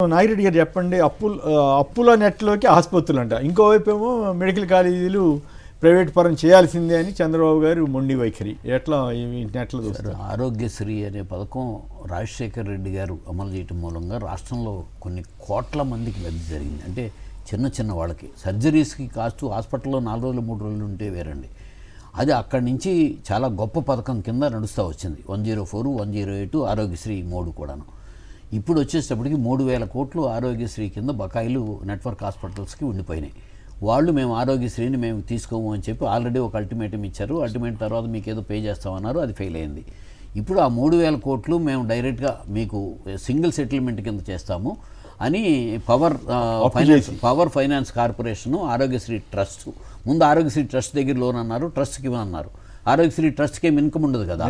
నాగిరెడ్డి గారు చెప్పండి, అప్పుల నెట్లోకి ఆసుపత్రులు అంట, ఇంకోవైపు ఏమో మెడికల్ కాలేజీలు ప్రైవేట్ పరం చేయాల్సిందే అని చంద్రబాబు గారు మొండి వైఖరి. ఎట్లా నెట్లో చూస్తారు? ఆరోగ్యశ్రీ అనే పథకం రాజశేఖర్ రెడ్డి గారు అమలు చేయటం మూలంగా రాష్ట్రంలో కొన్ని కోట్ల మందికి లబ్ధి జరిగింది. అంటే చిన్న చిన్న వాళ్ళకి సర్జరీస్కి కాస్ట్ హాస్పిటల్లో 4 రోజులు 3 రోజులు ఉంటే వేరండి. అది అక్కడి నుంచి చాలా గొప్ప పథకం కింద నడుస్తూ వచ్చింది. 104, 108 ఆరోగ్యశ్రీ 3 కూడాను. ఇప్పుడు వచ్చేటప్పటికి 3,000 కోట్లు ఆరోగ్యశ్రీ కింద బకాయిలు నెట్వర్క్ హాస్పిటల్స్కి ఉండిపోయినాయి. వాళ్ళు మేము ఆరోగ్యశ్రీని మేము తీసుకోము అని చెప్పి ఆల్రెడీ ఒక అల్టిమేటం ఇచ్చారు. అల్టిమేట్ తర్వాత మీకు ఏదో పే చేస్తామన్నారు, అది ఫెయిల్ అయింది. ఇప్పుడు ఆ 3,000 కోట్లు మేము డైరెక్ట్గా మీకు సింగిల్ సెటిల్మెంట్ కింద చేస్తాము అని power finance corporation Aarogyasri trust, ముందు ఆరోగ్యశ్రీ ట్రస్ట్ దగ్గర లోన్ అన్నారు, ట్రస్ట్కి ఇవ్వనన్నారు. ఆరోగ్యశ్రీ ట్రస్ట్కి ఏమి ఇన్కమ్ ఉండదు కదా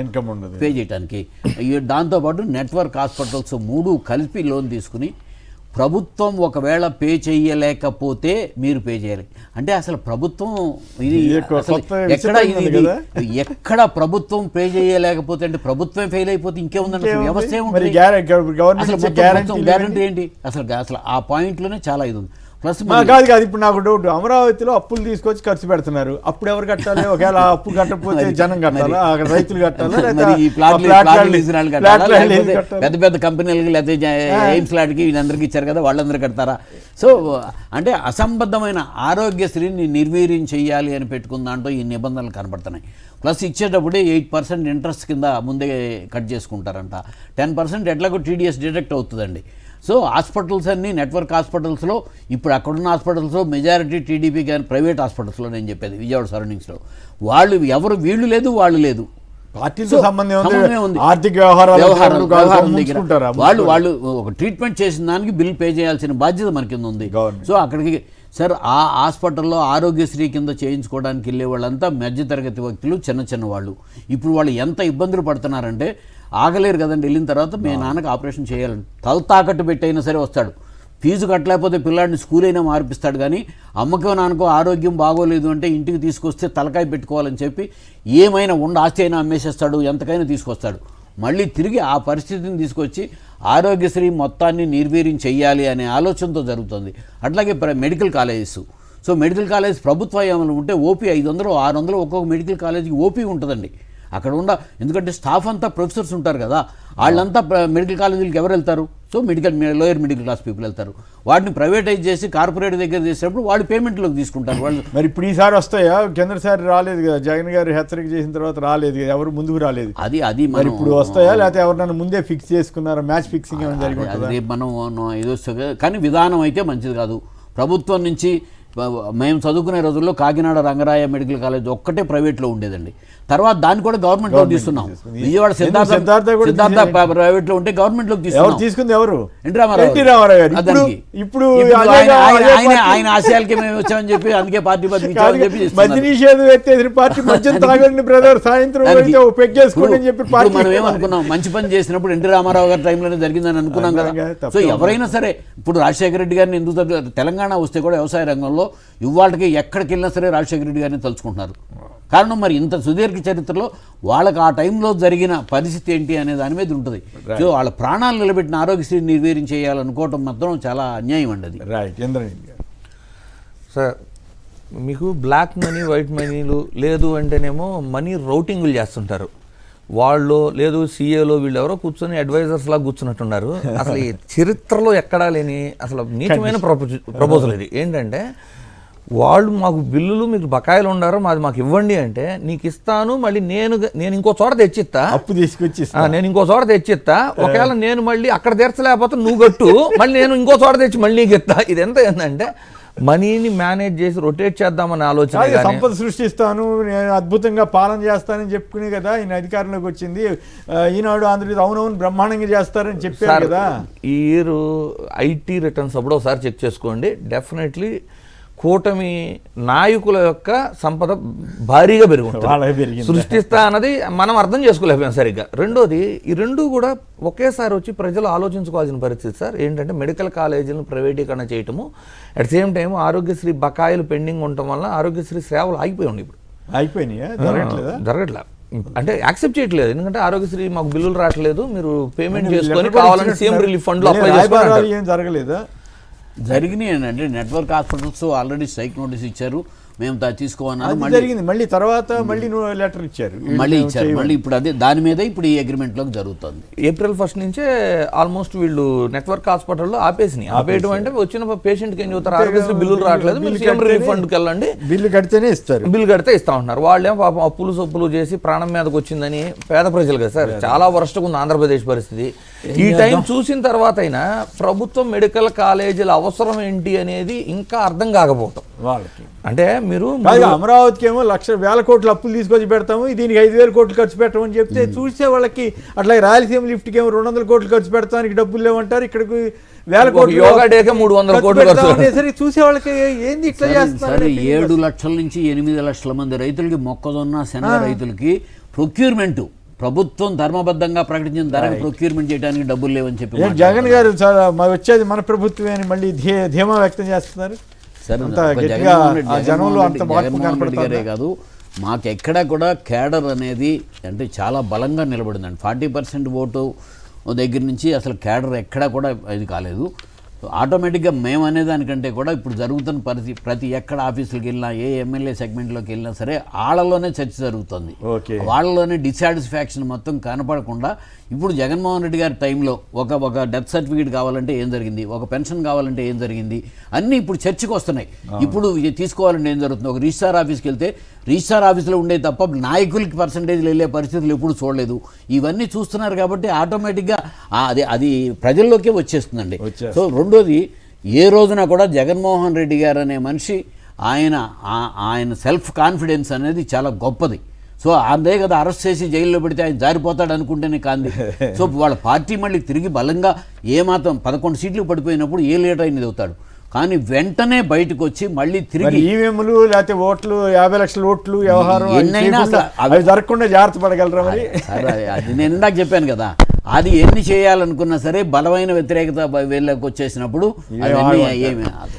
పే చేయడానికి. దాంతోపాటు నెట్వర్క్ హాస్పిటల్స్ 3 కలిపి లోన్ తీసుకుని ప్రభుత్వం ఒకవేళ పే చేయలేకపోతే మీరు పే చేయాలి అంటే అసలు ప్రభుత్వం ఇది ఎక్కడ ప్రభుత్వం పే చేయలేకపోతే అంటే ప్రభుత్వం ఫెయిల్ అయిపోతే ఇంకేముందంటే వ్యవస్థ ఏముంది, గ్యారంటీ ఏంటి? అసలు ఆ పాయింట్లోనే చాలా ఇది ఉంది. ప్లస్ కాదు ఇప్పుడు నాకు డౌట్, అమరావతిలో అప్పులు తీసుకొచ్చి ఖర్చు పెడుతున్నారు, అప్పుడు ఎవరు కట్టాలి? ఒకవేళ అప్పు కట్టకపోతే జనం కట్టాలా, రైతులు కట్టాలా, పెద్ద పెద్ద కంపెనీలకి లేకపోతే ఎయిమ్స్ లాంటికి వీళ్ళందరికీ ఇచ్చారు కదా, వాళ్ళందరూ కడతారా? సో అంటే అసంబద్ధమైన ఆరోగ్యశ్రీని నిర్వీర్యం చేయాలి అని పెట్టుకున్న దాంట్లో ఈ నిబంధనలు కనబడుతున్నాయి. ప్లస్ ఇచ్చేటప్పుడే 8% ఇంట్రెస్ట్ కింద ముందే కట్ చేసుకుంటారంట. 10% ఎట్లాగో టీడీఎస్ డిడక్ట్ అవుతుందండి. సో హాస్పిటల్స్ అన్నీ నెట్వర్క్ హాస్పిటల్స్లో ఇప్పుడు అక్కడున్న హాస్పిటల్స్లో మెజారిటీ టీడీపీ కానీ ప్రైవేట్ హాస్పిటల్స్లో నేను చెప్పేది విజయవాడ సరౌండింగ్స్లో వాళ్ళు ఎవరు వీళ్ళు లేదు వాళ్ళు లేదు, పార్టీతో సంబంధం ఉంది, ఆర్థిక వ్యవహారం వాళ్ళు ఒక ట్రీట్మెంట్ చేసిన దానికి బిల్ పే చేయాల్సిన బాధ్యత మన కింద ఉంది. సో అక్కడికి సార్ ఆ హాస్పిటల్లో ఆరోగ్యశ్రీ కింద చేయించుకోవడానికి వెళ్ళే వాళ్ళంతా మధ్యతరగతి వ్యక్తులు, చిన్న చిన్న వాళ్ళు. ఇప్పుడు వాళ్ళు ఎంత ఇబ్బందులు పడుతున్నారంటే ఆగలేరు కదండి. వెళ్ళిన తర్వాత మీ నాన్నకి ఆపరేషన్ చేయాలని తల తాకట్టు పెట్టైనా సరే వస్తాడు. ఫీజు కట్టలేకపోతే పిల్లాడిని స్కూల్ అయినా మార్పిస్తాడు, కానీ అమ్మకో నాన్నకో ఆరోగ్యం బాగోలేదు అంటే ఇంటికి తీసుకొస్తే తలకాయ పెట్టుకోవాలని చెప్పి ఏమైనా ఆస్తి అయినా అమ్మేసేస్తాడు, ఎంతకైనా తీసుకొస్తాడు. మళ్ళీ తిరిగి ఆ పరిస్థితిని తీసుకొచ్చి ఆరోగ్యశ్రీ మొత్తాన్ని నిర్వీర్యం చెయ్యాలి అనే ఆలోచనతో జరుగుతుంది. అట్లాగే medical colleges. So medical college ప్రభుత్వ ఏమైనా ఉంటే ఓపీ 500, 600 ఒక్కొక్క మెడికల్ కాలేజీకి ఓపీ ఉంటుందండి. అక్కడ ఎందుకంటే స్టాఫ్ అంతా ప్రొఫెసర్స్ ఉంటారు కదా, వాళ్ళంతా మెడికల్ కాలేజీలకు ఎవరు వెళ్తారు? So lower middle class people వెళ్తారు. వాటిని ప్రైవేటైజ్ చేసి కార్పొరేట్ దగ్గర చేసేటప్పుడు వాళ్ళు పేమెంట్లోకి తీసుకుంటారు వాళ్ళు. మరి ఇప్పుడు ఈసారి వస్తాయా? కిందసారి రాలేదు కదా, జగన్ గారు హెచ్చరిక చేసిన తర్వాత రాలేదు కదా, ఎవరు ముందుకు రాలేదు. అది మరి ఇప్పుడు వస్తాయా లేకపోతే ఎవరినైనా ముందే ఫిక్స్ చేసుకున్నారా? మ్యాచ్ ఫిక్సింగ్ ఏమైనా జరిగింది? రేపు మనం ఏదో కానీ విధానం అయితే మంచిది కాదు. ప్రభుత్వం నుంచి మేము చదువుకునే రోజుల్లో కాకినాడ రంగరాయ మెడికల్ కాలేజ్ ఒక్కటే ప్రైవేట్లో ఉండేదండి. తర్వాత దాన్ని కూడా గవర్నమెంట్లో తీసుకున్నాం. విజయవాడ సిద్ధార్థ ప్రైవేట్లో ఉంటే గవర్నమెంట్లోకి తీసుకుంది ఎవరు? ఎన్టీ రామారావు గారు. ఇప్పుడు ఆయన ఆశయాలకి మేము వచ్చామని చెప్పి అందుకే పార్టీ బతికించామని చెప్పి మద్య నిషేధం ఎత్తేసిన పార్టీ మద్యం తాగండి బ్రదర్, సాయంత్రం మనం ఏమనుకున్నాం, మంచి పని చేసినప్పుడు ఎన్టీ రామారావు గారి టైంలోనే జరిగిందని అనుకున్నాం కదా. సో ఎవరైనా సరే ఇప్పుడు రాజశేఖర రెడ్డి గారిని ఎందుకు తెలంగాణ వస్తే కూడా వ్యవసాయ రంగంలో ఇవాళకి ఎక్కడికి వెళ్ళినా సరే రాజశేఖర రెడ్డి గారిని తలుచుకుంటున్నారు. కారణం మరి ఇంత సుదీర్ఘ చరిత్రలో వాళ్ళకి ఆ టైంలో జరిగిన పరిస్థితి ఏంటి అనే దాని మీద ఉంటుంది. సో వాళ్ళ ప్రాణాలు నిలబెట్టిన ఆరోగ్యశ్రీ నిర్వీర్యం చేయాలనుకోవటం మాత్రం చాలా అన్యాయం అండి అది. సార్ మీకు బ్లాక్ మనీ వైట్ మనీలు లేదు అంటేనేమో మనీ రౌటింగ్లు చేస్తుంటారు వాళ్ళు, లేదు సీఏలో వీళ్ళు ఎవరో కూర్చొని అడ్వైజర్స్ లాగా కూర్చున్నట్టున్నారు. అసలు ఈ చరిత్రలో ఎక్కడా లేని అసలు నీచమైన ప్రపోజల్ ఇది. ఏంటంటే వాళ్ళు మాకు బిల్లులు మీకు బకాయిలు ఉండారో మాకు ఇవ్వండి అంటే నీకు ఇస్తాను, మళ్ళీ నేను ఇంకో చోట తెచ్చిస్తా, అప్పు తీసుకొచ్చి నేను ఇంకో చోట తెచ్చిస్తా, ఒకవేళ నేను మళ్ళీ అక్కడ తీర్చలేకపోతే నువ్వు గట్టు, మళ్ళీ నేను ఇంకో చోట తెచ్చి మళ్ళీ నీకు ఇస్తా. ఇది ఎంత ఏంటంటే మనీని మేనేజ్ చేసి రొటేట్ చేద్దామని ఆలోచన. సంపద సృష్టిస్తాను, నేను అద్భుతంగా పాలన చేస్తానని చెప్పుకునే కదా ఈయన అధికారంలోకి వచ్చింది. ఈనాడు ఆంధ్రప్రదేశ్ అవునవును బ్రహ్మాండంగా చేస్తారని చెప్పారు కదా. ఈ ఇయర్ ఐటీ రిటర్న్స్ అప్పుడు ఒకసారి చెక్ చేసుకోండి. డెఫినెట్లీ కూటమి నాయకుల యొక్క సంపద భారీగా పెరుగుతుంది. సృష్టిస్తా అన్నది మనం అర్థం చేసుకోలేకపోయాం సరిగ్గా. రెండోది, ఈ రెండు కూడా ఒకేసారి వచ్చి ప్రజలు ఆలోచించుకోవాల్సిన పరిస్థితి సార్. ఏంటంటే మెడికల్ కాలేజీలను ప్రైవేటీకరణ చేయటము, అట్ సేమ్ టైం ఆరోగ్యశ్రీ బకాయిలు పెండింగ్ ఉండటం వల్ల ఆరోగ్యశ్రీ సేవలు ఆగిపోయి ఉన్నాయి. ఇప్పుడు అయిపోయినాయా? జరగట్లా. అంటే యాక్సెప్ట్ చేయట్లేదు, ఎందుకంటే ఆరోగ్యశ్రీ మాకు బిల్లులు రావట్లేదు, మీరు పేమెంట్ అంటే చేసుకొని లెటర్ కావాలని సీఎం ఇచ్చినట్టున్నారు. రిలీఫ్ ఫండ్ లో అదే అప్లై రాయబారాలు చేసుకోవాలి. ఏం జరగలేదా? జరిగినాయి అంటే network hospitals already strike notice ఇచ్చారు, మేము తీసుకోమన్నారు, అది మళ్ళీ జరిగింది. మళ్ళీ తర్వాత మళ్ళీ లెటర్ ఇచ్చారు. మళ్ళీ ఇచ్చారు. మళ్ళీ ఇప్పుడు అదే దాని మీద ఇప్పుడు ఈ అగ్రిమెంట్లోకి జరుగుతుంది. ఏప్రిల్ 1 నుంచే ఆల్మోస్ట్ వీళ్ళు నెట్వర్క్ హాస్పిటల్లో ఆపేయడం అంటే వచ్చిన పేషెంట్కి ఏం చెబుతారు, ఆరోగ్యశ్రీ బిల్లులు రావట్లేదు, మీరు సీఎం రిలీఫ్ ఫండ్కి వెళ్ళండి, బిల్లు కడితేనే ఇస్తారు. బిల్లు కడితే ఇస్తా ఉంటున్నారు. వాళ్ళేమో పాపం అప్పులు సొప్పులు చేసి ప్రాణం మీదకి వచ్చిందని పేద ప్రజలు కదా సార్, చాలా వరస్ట్గా ఉంది ఆంధ్రప్రదేశ్ పరిస్థితి. ఈ టైం చూసిన తర్వాత అయినా ప్రభుత్వం మెడికల్ కాలేజీల అవసరం ఏంటి అనేది ఇంకా అర్థం కాకపోవటం వాళ్ళకి. అంటే మీరు అమరావతికి ఏమో 1,00,000 కోట్లు అప్పులు తీసుకొచ్చి పెడతాము, దీనికి 5,000 కోట్లు ఖర్చు పెట్టమని చెప్తే చూసే వాళ్ళకి, అట్లాగే రాయలసీమ లిఫ్ట్కి ఏమో 200 కోట్లు ఖర్చు పెడతానికి డబ్బులు లేవంటారు, ఇక్కడికి 1,000 కోట్లు యోగా డేకే 300 కోట్లు పెడతామనేసరికి చూసే వాళ్ళకి ఏంది ఇట్లా చేస్తారు. 7 లక్షల నుంచి 8 లక్షల మంది రైతులకి, మొక్కజొన్న శనగ రైతులకి ప్రొక్యూర్మెంట్ ప్రభుత్వం ధర్మబద్ధంగా ప్రకటించిన ధరకు ప్రొక్యూర్మెంట్ చేయడానికి డబ్బులు లేవని చెప్పి జగన్ గారు చాలా వచ్చేది మన ప్రభుత్వమే అని మళ్ళీ ధీమా వ్యక్తం చేస్తున్నారు. సరే, అంత ఒక గట్టిగా జగన్మోహన్ ఆ జనంలో అంత మార్పు జగన్మోహన్ రెడ్డి గారే కనపడుతుంది. కాదు, మాకెక్కడా కూడా కేడర్ అనేది అంటే చాలా బలంగా నిలబడిందండి. 40% ఓటు దగ్గర నుంచి అసలు కేడర్ ఎక్కడా కూడా ఇది కాలేదు. ఆటోమేటిక్గా మేము అనేదానికంటే కూడా ఇప్పుడు జరుగుతున్న పరిస్థితి, ప్రతి ఎక్కడ ఆఫీసులకు వెళ్ళినా, ఏ ఎమ్మెల్యే సెగ్మెంట్లోకి వెళ్ళినా సరే వాళ్ళలోనే చర్చ జరుగుతుంది. వాళ్ళలోనే డిసాటిస్ఫాక్షన్ మొత్తం కనపడకుండా ఇప్పుడు జగన్మోహన్ రెడ్డి గారి టైంలో ఒక డెత్ సర్టిఫికేట్ కావాలంటే ఏం జరిగింది, ఒక పెన్షన్ కావాలంటే ఏం జరిగింది, అన్నీ ఇప్పుడు చర్చకు వస్తున్నాయి. ఇప్పుడు ఇది తీసుకోవాలంటే ఏం జరుగుతుంది, ఒక రిజిస్ట్రార్ ఆఫీస్కి వెళ్తే రిజిస్ట్రార్ ఆఫీసులో ఉండే తప్ప నాయకులకి పర్సంటేజ్లు వెళ్ళే పరిస్థితులు ఎప్పుడు చూడలేదు. ఇవన్నీ చూస్తున్నారు కాబట్టి ఆటోమేటిక్గా అది ప్రజల్లోకే వచ్చేస్తుందండి. సో రెండోది, ఏ రోజున కూడా జగన్మోహన్ రెడ్డి గారు అనే మనిషి ఆయన సెల్ఫ్ కాన్ఫిడెన్స్ అనేది చాలా గొప్పది. సో అదే కదా అరెస్ట్ చేసి జైల్లో పెడితే ఆయన జారిపోతాడు అనుకుంటేనే కాంది. సో వాళ్ళ పార్టీ మళ్ళీ తిరిగి బలంగా ఏమాత్రం 11 సీట్లు పడిపోయినప్పుడు ఏ లీడర్ అయినది అవుతాడు, కానీ వెంటనే బయటకు వచ్చి మళ్ళీ తిరిగి ఈవీఎంలు లేకపోతే ఓట్లు 50 లక్షల ఓట్లు వ్యవహారం ఎన్నైనా అవి జరగకుండా జాగ్రత్త పడగలరా మరి? అది నేను ఇందాక చెప్పాను కదా, అది ఎన్ని చేయాలనుకున్నా సరే బలమైన వ్యతిరేకత వీళ్ళకి వచ్చేసినప్పుడు అవన్నీ ఏమి